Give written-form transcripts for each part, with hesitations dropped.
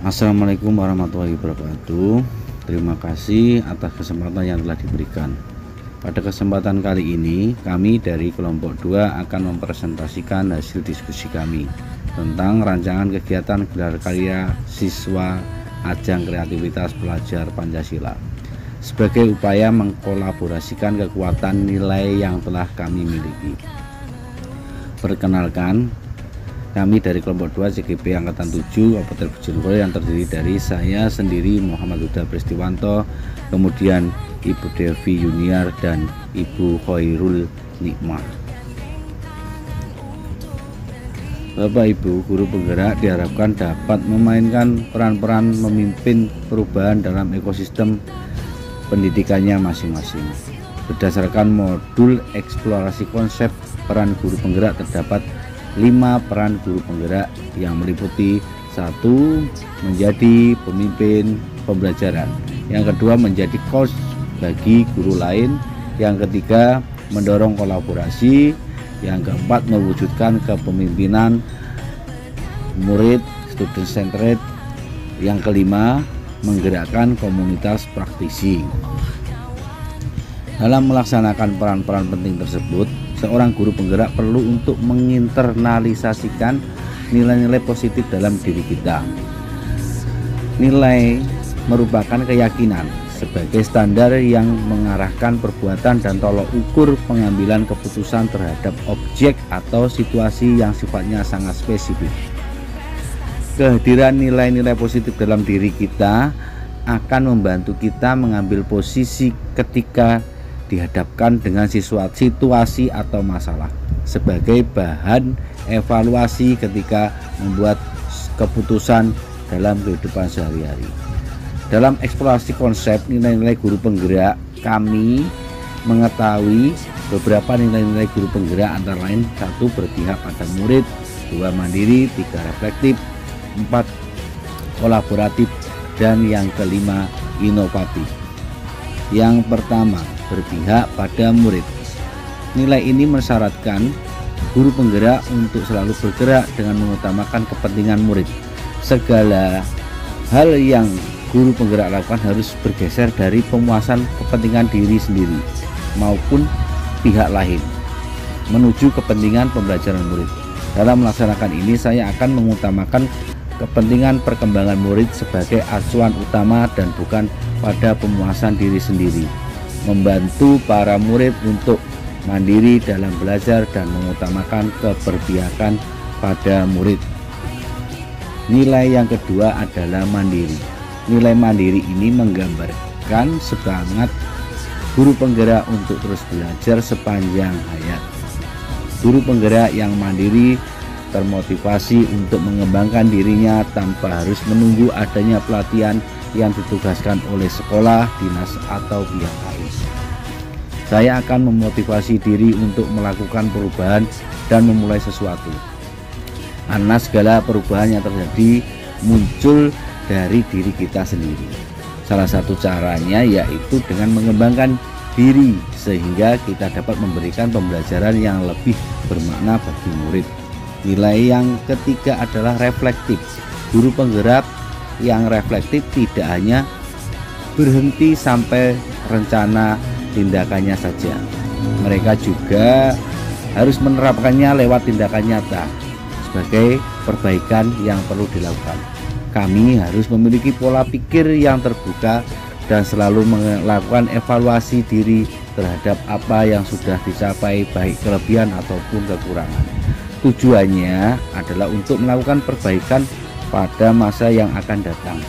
Assalamualaikum warahmatullahi wabarakatuh. Terima kasih atas kesempatan yang telah diberikan. Pada kesempatan kali ini, kami dari kelompok 2 akan mempresentasikan hasil diskusi kami tentang rancangan kegiatan gelar karya siswa ajang kreativitas pelajar Pancasila sebagai upaya mengkolaborasikan kekuatan nilai yang telah kami miliki. Perkenalkan, kami dari kelompok 2 CGP Angkatan 7 Kabupaten Bojonegoro yang terdiri dari saya sendiri Muhammad Huda Pristiwanto, kemudian Ibu Devi Yuniar dan Ibu Khairul Nikmah. Bapak Ibu guru penggerak diharapkan dapat memainkan peran-peran memimpin perubahan dalam ekosistem pendidikannya masing-masing. Berdasarkan modul eksplorasi konsep peran guru penggerak terdapat 5 peran guru penggerak yang meliputi 1. Menjadi pemimpin pembelajaran, yang kedua menjadi coach bagi guru lain, yang ketiga mendorong kolaborasi, yang keempat mewujudkan kepemimpinan murid student centered, yang kelima menggerakkan komunitas praktisi. Dalam melaksanakan peran-peran penting tersebut, seorang guru penggerak perlu untuk menginternalisasikan nilai-nilai positif dalam diri kita. Nilai merupakan keyakinan sebagai standar yang mengarahkan perbuatan dan tolok ukur pengambilan keputusan terhadap objek atau situasi yang sifatnya sangat spesifik. Kehadiran nilai-nilai positif dalam diri kita akan membantu kita mengambil posisi ketika dihadapkan dengan situasi atau masalah sebagai bahan evaluasi ketika membuat keputusan dalam kehidupan sehari-hari. Dalam eksplorasi konsep nilai-nilai guru penggerak, kami mengetahui beberapa nilai-nilai guru penggerak antara lain: 1. Berpihak pada murid, 2. Mandiri, 3. Reflektif, 4. Kolaboratif, dan yang kelima inovatif. Yang pertama, berpihak pada murid. Nilai ini mensyaratkan guru penggerak untuk selalu bergerak dengan mengutamakan kepentingan murid. Segala hal yang guru penggerak lakukan harus bergeser dari pemuasan kepentingan diri sendiri maupun pihak lain menuju kepentingan pembelajaran murid. Dalam melaksanakan ini, saya akan mengutamakan kepentingan perkembangan murid sebagai acuan utama dan bukan pada pemuasan diri sendiri, membantu para murid untuk mandiri dalam belajar dan mengutamakan keberpihakan pada murid. Nilai yang kedua adalah mandiri. Nilai mandiri ini menggambarkan semangat guru penggerak untuk terus belajar sepanjang hayat. Guru penggerak yang mandiri termotivasi untuk mengembangkan dirinya tanpa harus menunggu adanya pelatihan yang ditugaskan oleh sekolah, dinas, atau pihak lain. Saya akan memotivasi diri untuk melakukan perubahan dan memulai sesuatu, karena segala perubahan yang terjadi muncul dari diri kita sendiri. Salah satu caranya yaitu dengan mengembangkan diri sehingga kita dapat memberikan pembelajaran yang lebih bermakna bagi murid. Nilai yang ketiga adalah reflektif. Guru penggerak yang reflektif tidak hanya berhenti sampai rencana tindakannya saja. Mereka juga harus menerapkannya lewat tindakan nyata sebagai perbaikan yang perlu dilakukan. Kami harus memiliki pola pikir yang terbuka dan selalu melakukan evaluasi diri terhadap apa yang sudah dicapai, baik kelebihan ataupun kekurangan. Tujuannya adalah untuk melakukan perbaikan pada masa yang akan datang.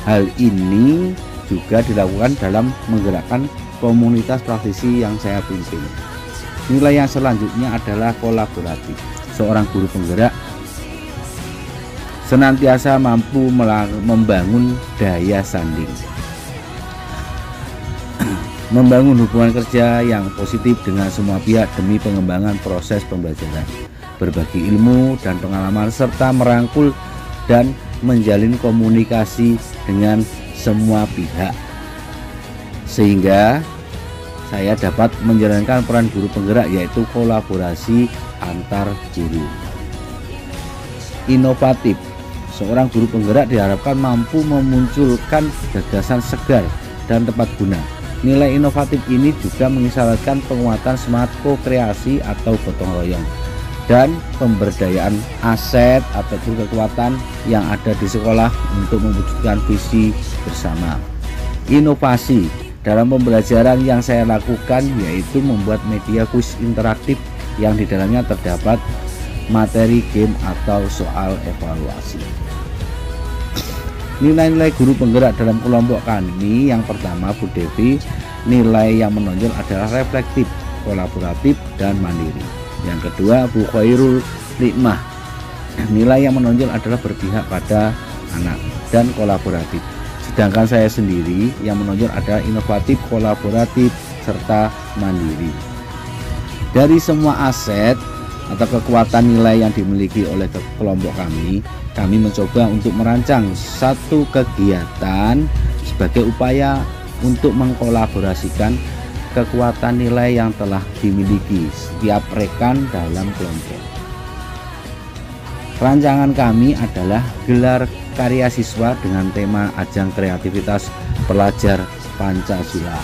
Hal ini juga dilakukan dalam menggerakkan komunitas praktisi yang saya pimpin. Nilai yang selanjutnya adalah kolaboratif. Seorang guru penggerak senantiasa mampu membangun daya sanding, membangun hubungan kerja yang positif dengan semua pihak demi pengembangan proses pembelajaran, berbagi ilmu dan pengalaman, serta merangkul dan menjalin komunikasi dengan semua pihak sehingga saya dapat menjalankan peran guru penggerak, yaitu kolaborasi antar guru. Inovatif. Seorang guru penggerak diharapkan mampu memunculkan gagasan segar dan tepat guna. Nilai inovatif ini juga mengisyaratkan penguatan semangat ko-kreasi atau gotong royong dan pemberdayaan aset ataupun kekuatan yang ada di sekolah untuk mewujudkan visi bersama. Inovasi dalam pembelajaran yang saya lakukan yaitu membuat media kuis interaktif yang di dalamnya terdapat materi game atau soal evaluasi. Nilai-nilai guru penggerak dalam kelompok kami, yang pertama Bu Devi, nilai yang menonjol adalah reflektif, kolaboratif, dan mandiri. Yang kedua Bu Khairul Nikmah, nilai yang menonjol adalah berpihak pada anak dan kolaboratif. Sedangkan saya sendiri yang menonjol adalah inovatif, kolaboratif, serta mandiri. Dari semua aset atau kekuatan nilai yang dimiliki oleh kelompok kami mencoba untuk merancang satu kegiatan sebagai upaya untuk mengkolaborasikan kekuatan nilai yang telah dimiliki setiap rekan dalam kelompok. Rancangan kami adalah gelar karya siswa dengan tema ajang kreativitas pelajar Pancasila.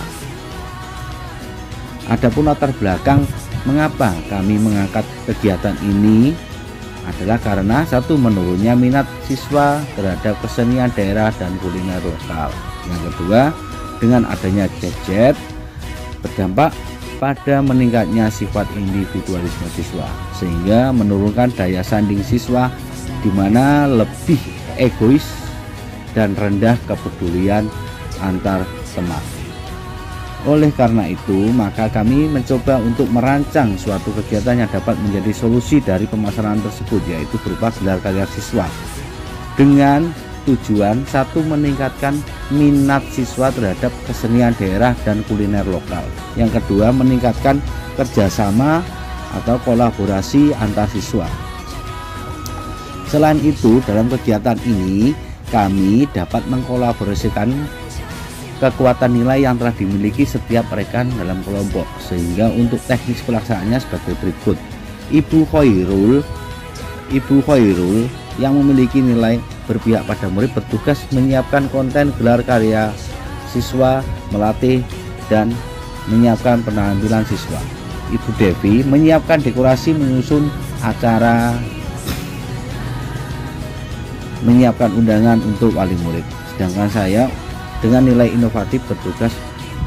Adapun latar belakang mengapa kami mengangkat kegiatan ini adalah karena satu, menurunnya minat siswa terhadap kesenian daerah dan kuliner lokal. Yang kedua, dengan adanya gadget berdampak pada meningkatnya sifat individualisme siswa sehingga menurunkan daya sanding siswa di mana lebih egois dan rendah kepedulian antar teman. Oleh karena itu, maka kami mencoba untuk merancang suatu kegiatan yang dapat menjadi solusi dari permasalahan tersebut, yaitu berupa gelar karya siswa dengan tujuan satu, meningkatkan minat siswa terhadap kesenian daerah dan kuliner lokal. Yang kedua, meningkatkan kerjasama atau kolaborasi antar siswa. Selain itu, dalam kegiatan ini kami dapat mengkolaborasikan kekuatan nilai yang telah dimiliki setiap rekan dalam kelompok, sehingga untuk teknis pelaksanaannya sebagai berikut. Ibu Khairul yang memiliki nilai berpihak pada murid bertugas menyiapkan konten gelar karya siswa, melatih dan menyiapkan penampilan siswa. Ibu Devi menyiapkan dekorasi, menyusun acara, menyiapkan undangan untuk wali murid. Sedangkan saya dengan nilai inovatif bertugas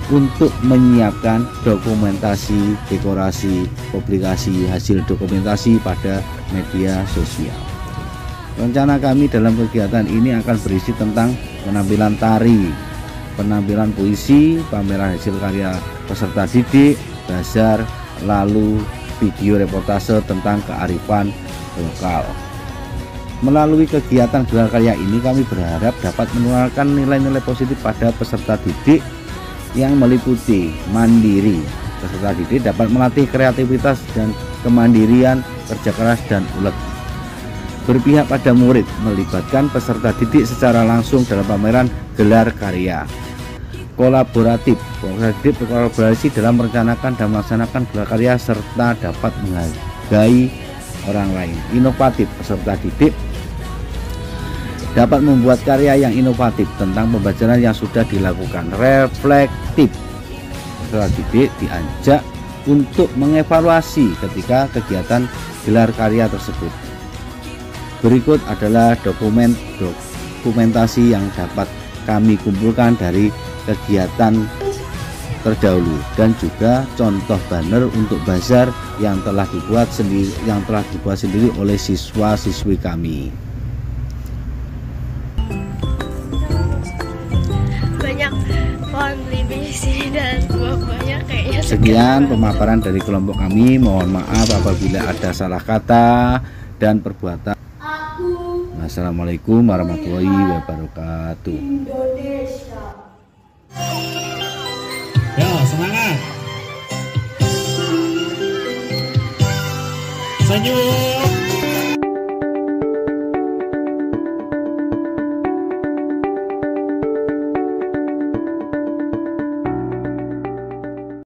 untuk menyiapkan dokumentasi, dekorasi, publikasi hasil dokumentasi pada media sosial. Rencana kami dalam kegiatan ini akan berisi tentang penampilan tari, penampilan puisi, pameran hasil karya peserta didik, bazar, lalu video reportase tentang kearifan lokal. Melalui kegiatan gelar karya ini kami berharap dapat menularkan nilai-nilai positif pada peserta didik yang meliputi mandiri. Peserta didik dapat melatih kreativitas dan kemandirian, kerja keras dan ulet. Berpihak pada murid, melibatkan peserta didik secara langsung dalam pameran gelar karya. Kolaboratif, peserta didik berkolaborasi dalam merencanakan dan melaksanakan gelar karya serta dapat menghargai orang lain. Inovatif, peserta didik dapat membuat karya yang inovatif tentang pembelajaran yang sudah dilakukan. Reflektif, peserta didik diajak untuk mengevaluasi ketika kegiatan gelar karya tersebut. Berikut adalah dokumentasi yang dapat kami kumpulkan dari kegiatan terdahulu dan juga contoh banner untuk bazar yang telah dibuat sendiri oleh siswa-siswi kami. Banyak pohon belimbing di sini dan buah-buahnya kayaknya sekian pemaparan dari kelompok kami. Mohon maaf apabila ada salah kata dan perbuatan. Wassalamualaikum warahmatullahi wabarakatuh. Ya, semangat. Senyum.